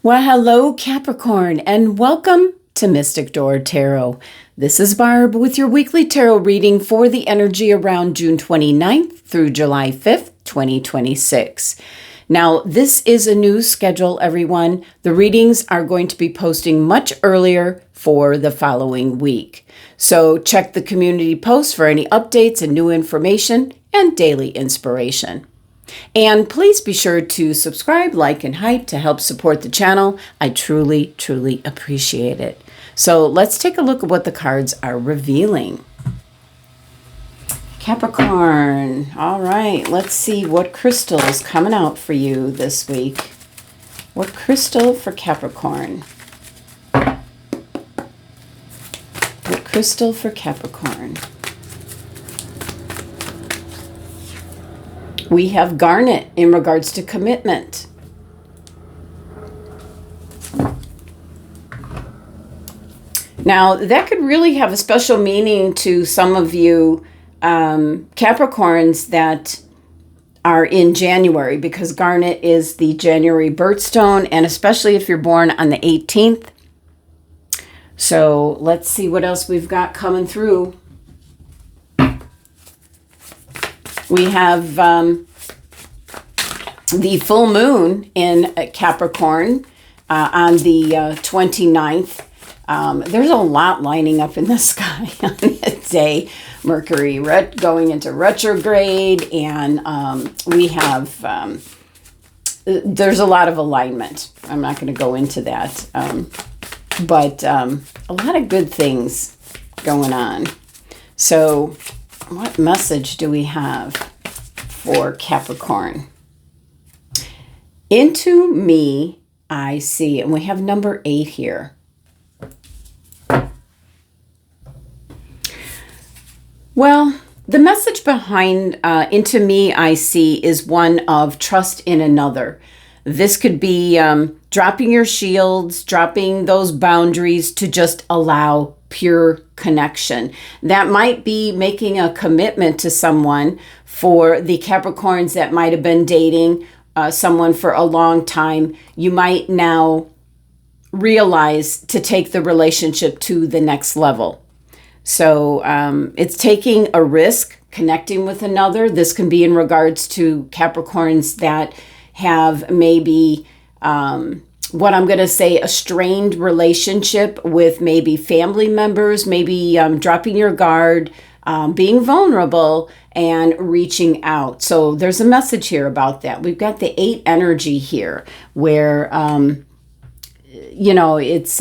Well, hello, Capricorn, and welcome to Mystic Door Tarot. This is Barb with your weekly tarot reading for the energy around June 29th through July 5th, 2026. Now, this is a new schedule, everyone. The readings are going to be posting much earlier for the following week. So check the community posts for any updates and new information and daily inspiration. And please be sure to subscribe, like, and hype to help support the channel. I truly, truly appreciate it. So let's take a look at what the cards are revealing. Capricorn. All right, let's see what crystal is coming out for you this week. What crystal for Capricorn? What crystal for Capricorn? We have garnet in regards to commitment. Now, that could really have a special meaning to some of you Capricorns that are in January, because garnet is the January birthstone, and especially if you're born on the 18th. So let's see what else we've got coming through. We have the full moon in Capricorn on the 29th. There's a lot lining up in the sky on that day. Mercury going into retrograde, and we have, there's a lot of alignment. I'm not going to go into that, but a lot of good things going on. So what message do we have for Capricorn? Into me, I see, and we have number 8 here. Well, the message behind into me, I see, is one of trust in another. This could be dropping your shields, dropping those boundaries to just allow pure connection. That might be making a commitment to someone. For the Capricorns that might have been dating someone for a long time, you might now realize to take the relationship to the next level. So it's taking a risk, connecting with another. This can be in regards to Capricorns that have maybe what I'm going to say, a strained relationship with maybe family members, maybe dropping your guard, being vulnerable, and reaching out. So there's a message here about that. We've got the 8 energy here where, you know, it's,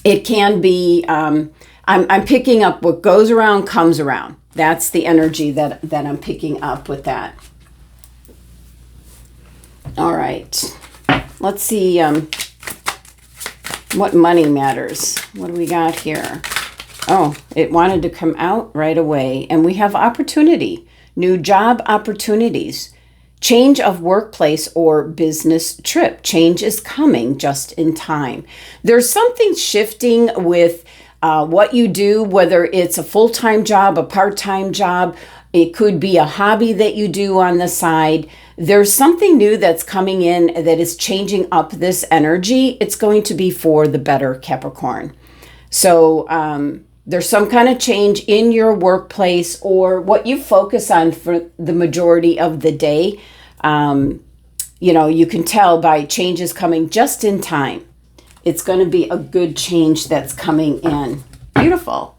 it can be, I'm picking up what goes around comes around. That's the energy that I'm picking up with that. All right. Let's see what money matters. What do we got here? Oh, it wanted to come out right away. And we have opportunity, new job opportunities, change of workplace or business trip. Change is coming just in time. There's something shifting with what you do, whether it's a full-time job, a part-time job. It could be a hobby that you do on the side. There's something new that's coming in that is changing up this energy. It's going to be for the better, Capricorn. So there's some kind of change in your workplace or what you focus on for the majority of the day. You know, you can tell by changes coming just in time. It's going to be a good change that's coming in. Beautiful.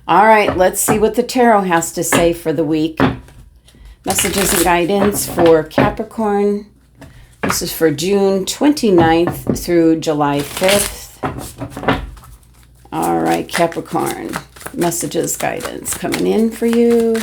All right, let's see what the tarot has to say for the week. Messages and guidance for Capricorn. This is for June 29th through July 5th. All right, Capricorn. Messages, guidance coming in for you.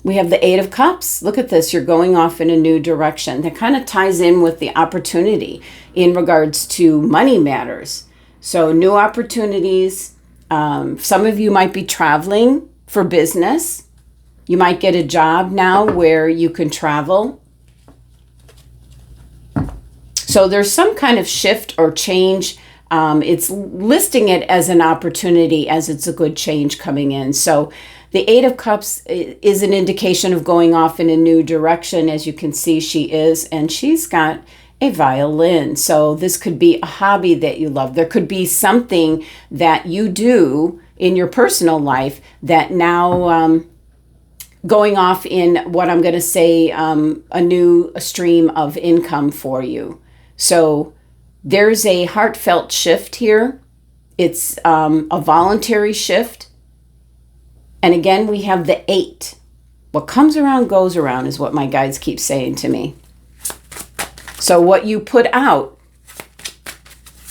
We have the 8 of Cups. Look at this. You're going off in a new direction. That kind of ties in with the opportunity in regards to money matters. So new opportunities. Some of you might be traveling for business. You might get a job now where you can travel. So there's some kind of shift or change. It's listing it as an opportunity, as it's a good change coming in. So The Eight of Cups is an indication of going off in a new direction. As you can see, she is, and she's got a violin. So this could be a hobby that you love. There could be something that you do in your personal life that now going off in what I'm going to say a new stream of income for you. So there's a heartfelt shift here. It's a voluntary shift. And again, we have the 8. What comes around goes around is what my guides keep saying to me. So what you put out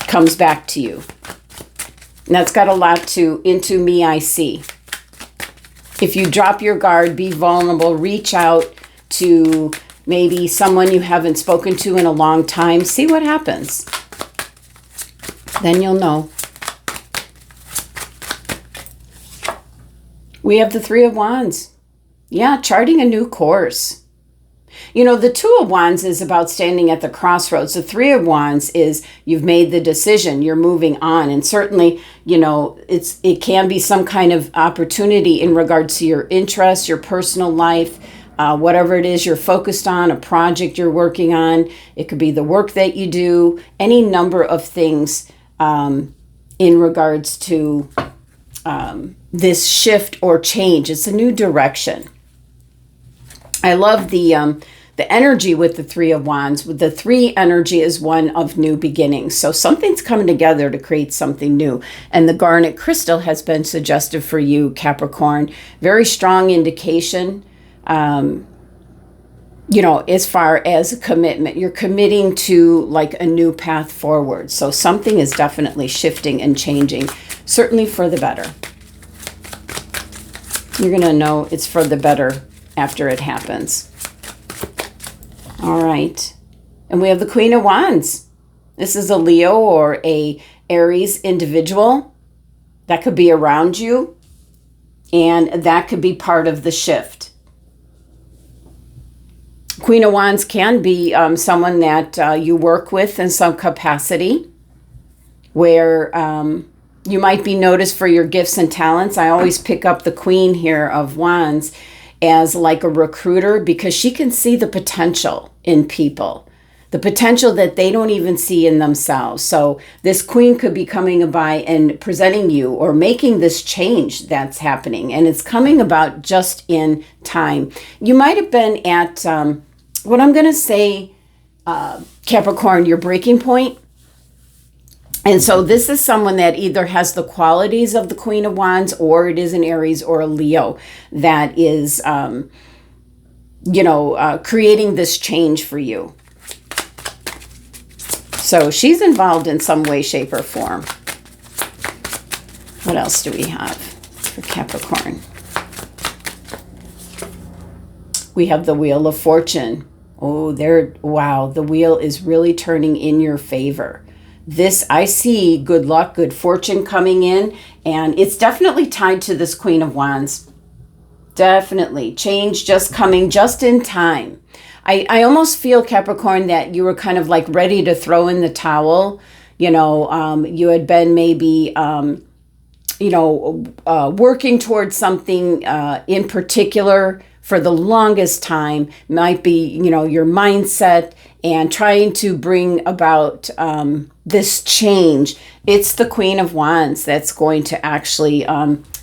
comes back to you. And that's got a lot to into me, I see. If you drop your guard, be vulnerable, reach out to maybe someone you haven't spoken to in a long time, see what happens. Then you'll know. We have the 3 of Wands. Yeah, charting a new course. You know, the 2 of Wands is about standing at the crossroads. The 3 of Wands is you've made the decision, you're moving on. And certainly, you know, it can be some kind of opportunity in regards to your interests, your personal life, whatever it is you're focused on, a project you're working on. It could be the work that you do, any number of things in regards to this shift or change. It's a new direction. I love the energy with the 3 of Wands. With the 3 energy is one of new beginnings. So something's coming together to create something new. And the garnet crystal has been suggested for you, Capricorn. Very strong indication, you know, as far as a commitment. You're committing to like a new path forward. So something is definitely shifting and changing, certainly for the better. You're going to know it's for the better after it happens. All right. And we have the Queen of Wands. This is a Leo or a Aries individual that could be around you, and that could be part of the shift. Queen of Wands can be someone that you work with in some capacity, where you might be noticed for your gifts and talents. I always pick up the Queen here of Wands as like a recruiter, because she can see the potential in people, the potential that they don't even see in themselves. So this Queen could be coming by and presenting you or making this change that's happening. And it's coming about just in time. You might have been at what I'm going to say, Capricorn, your breaking point. And so this is someone that either has the qualities of the Queen of Wands, or it is an Aries or a Leo that is, creating this change for you. So she's involved in some way, shape, or form. What else do we have for Capricorn? We have the Wheel of Fortune. Oh, wow, the wheel is really turning in your favor. This, I see good luck, good fortune coming in, and it's definitely tied to this Queen of Wands. Definitely. Change just coming just in time. I almost feel, Capricorn, that you were kind of like ready to throw in the towel. You know, you had been maybe, working towards something in particular for the longest time. Might be, your mindset and trying to bring about this change. It's the Queen of Wands that's going to actually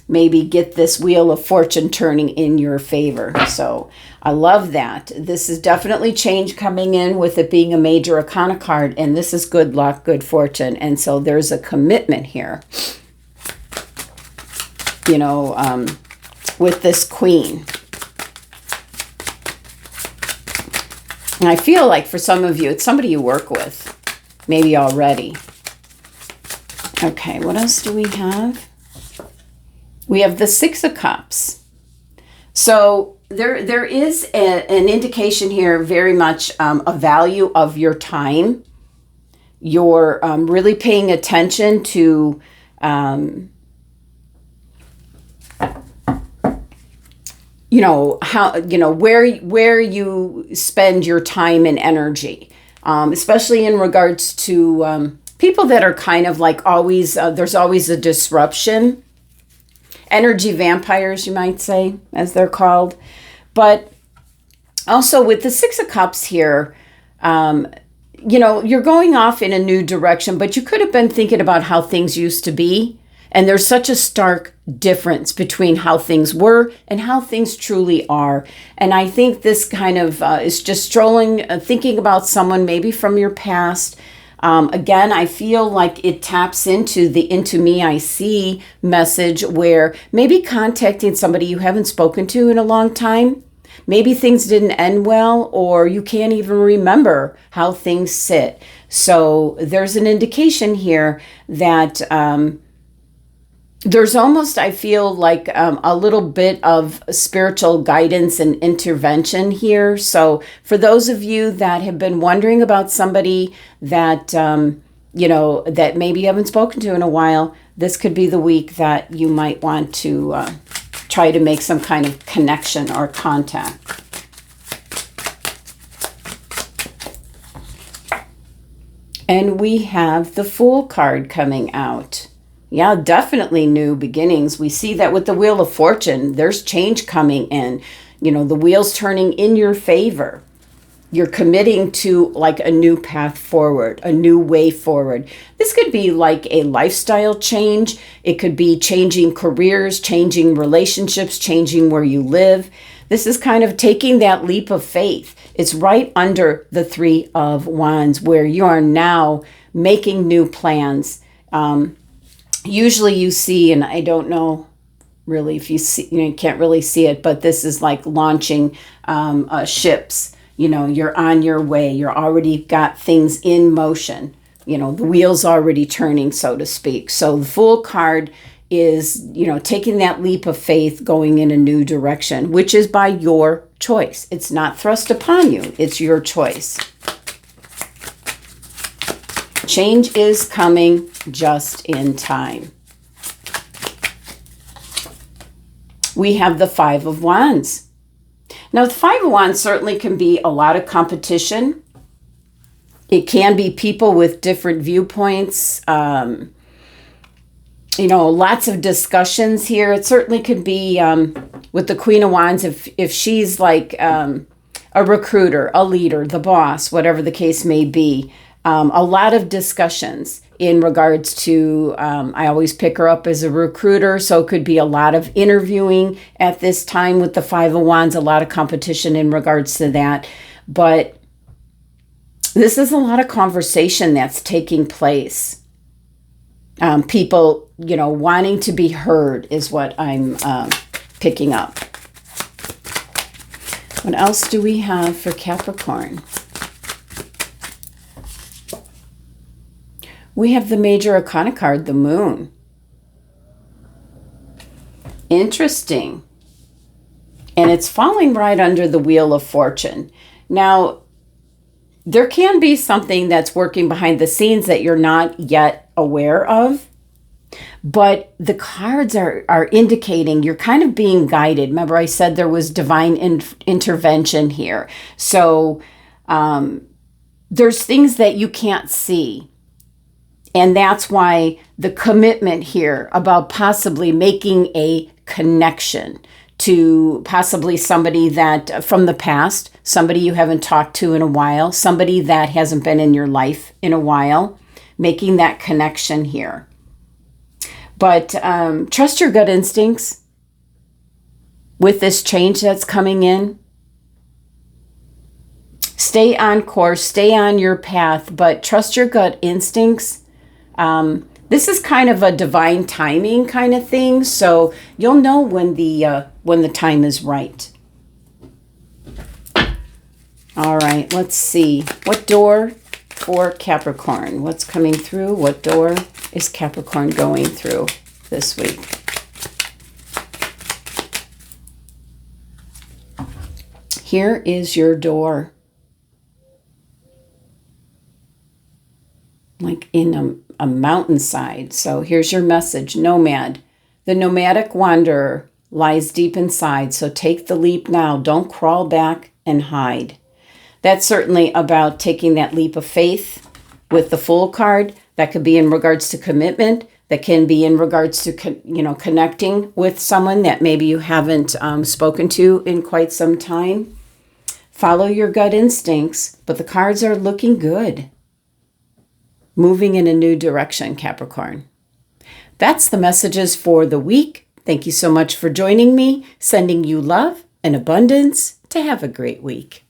maybe get this Wheel of Fortune turning in your favor. So I love that. This is definitely change coming in, with it being a major arcana card. And this is good luck, good fortune. And so there's a commitment here, with this Queen. And I feel like for some of you, it's somebody you work with, maybe already. Okay, what else do we have? We have the 6 of Cups. So there is an indication here, very much a value of your time. You're really paying attention to where you spend your time and energy, especially in regards to people that are kind of like always, there's always a disruption. energy vampires, you might say, as they're called. But also with the Six of Cups here, you know, you're going off in a new direction, but you could have been thinking about how things used to be. And there's such a stark difference between how things were and how things truly are. And I think this kind of is just strolling, thinking about someone maybe from your past. Again, I feel like it taps into the "Into Me I See" message, where maybe contacting somebody you haven't spoken to in a long time. Maybe things didn't end well, or you can't even remember how things sit. So there's an indication here that there's almost, I feel like, a little bit of spiritual guidance and intervention here. So for those of you that have been wondering about somebody that, you know, that maybe you haven't spoken to in a while, this could be the week that you might want to try to make some kind of connection or contact. And we have the Fool card coming out. Yeah, definitely new beginnings. We see that with the Wheel of Fortune. There's change coming in. You know, the wheel's turning in your favor. You're committing to like a new path forward, a new way forward. This could be like a lifestyle change. It could be changing careers, changing relationships, changing where you live. This is kind of taking that leap of faith. It's right under the Three of Wands, where you are now making new plans. Usually you see, and I don't know really if you see, you know, you can't really see it, but this is like launching ships. You know, you're on your way. You're already got things in motion. You know, the wheel's already turning, so to speak. So the Fool card is, you know, taking that leap of faith, going in a new direction, which is by your choice. It's not thrust upon you. It's your choice. Change is coming just in time. We have the Five of Wands. Now, the Five of Wands certainly can be a lot of competition. It can be people with different viewpoints. You know, lots of discussions here. It certainly could be with the Queen of Wands, if she's like a recruiter, a leader, the boss, whatever the case may be. A lot of discussions in regards to, I always pick her up as a recruiter, so it could be a lot of interviewing at this time with the Five of Wands, a lot of competition in regards to that. But this is a lot of conversation that's taking place. People, you know, wanting to be heard is what I'm picking up. What else do we have for Capricorn? We have the Major Arcana card, the Moon. Interesting. And it's falling right under the Wheel of Fortune. Now, there can be something that's working behind the scenes that you're not yet aware of. But the cards are indicating you're kind of being guided. Remember, I said there was divine intervention here. So there's things that you can't see. And that's why the commitment here about possibly making a connection to possibly somebody that from the past, somebody you haven't talked to in a while, somebody that hasn't been in your life in a while, making that connection here. But trust your gut instincts with this change that's coming in. Stay on course, stay on your path, but trust your gut instincts. This is kind of a divine timing kind of thing, so you'll know when the time is right. All right, let's see. What door for Capricorn? What's coming through? What door is Capricorn going through this week? Here is your door. Like in a mountainside. So here's your message, nomad. The nomadic wanderer lies deep inside, so take the leap now. Don't crawl back and hide. That's certainly about taking that leap of faith with the Fool card. That could be in regards to commitment. that can be in regards to, connecting with someone that maybe you haven't spoken to in quite some time. Follow your gut instincts, but the cards are looking good. Moving in a new direction, Capricorn. That's the messages for the week. Thank you so much for joining me. Sending you love and abundance to have a great week.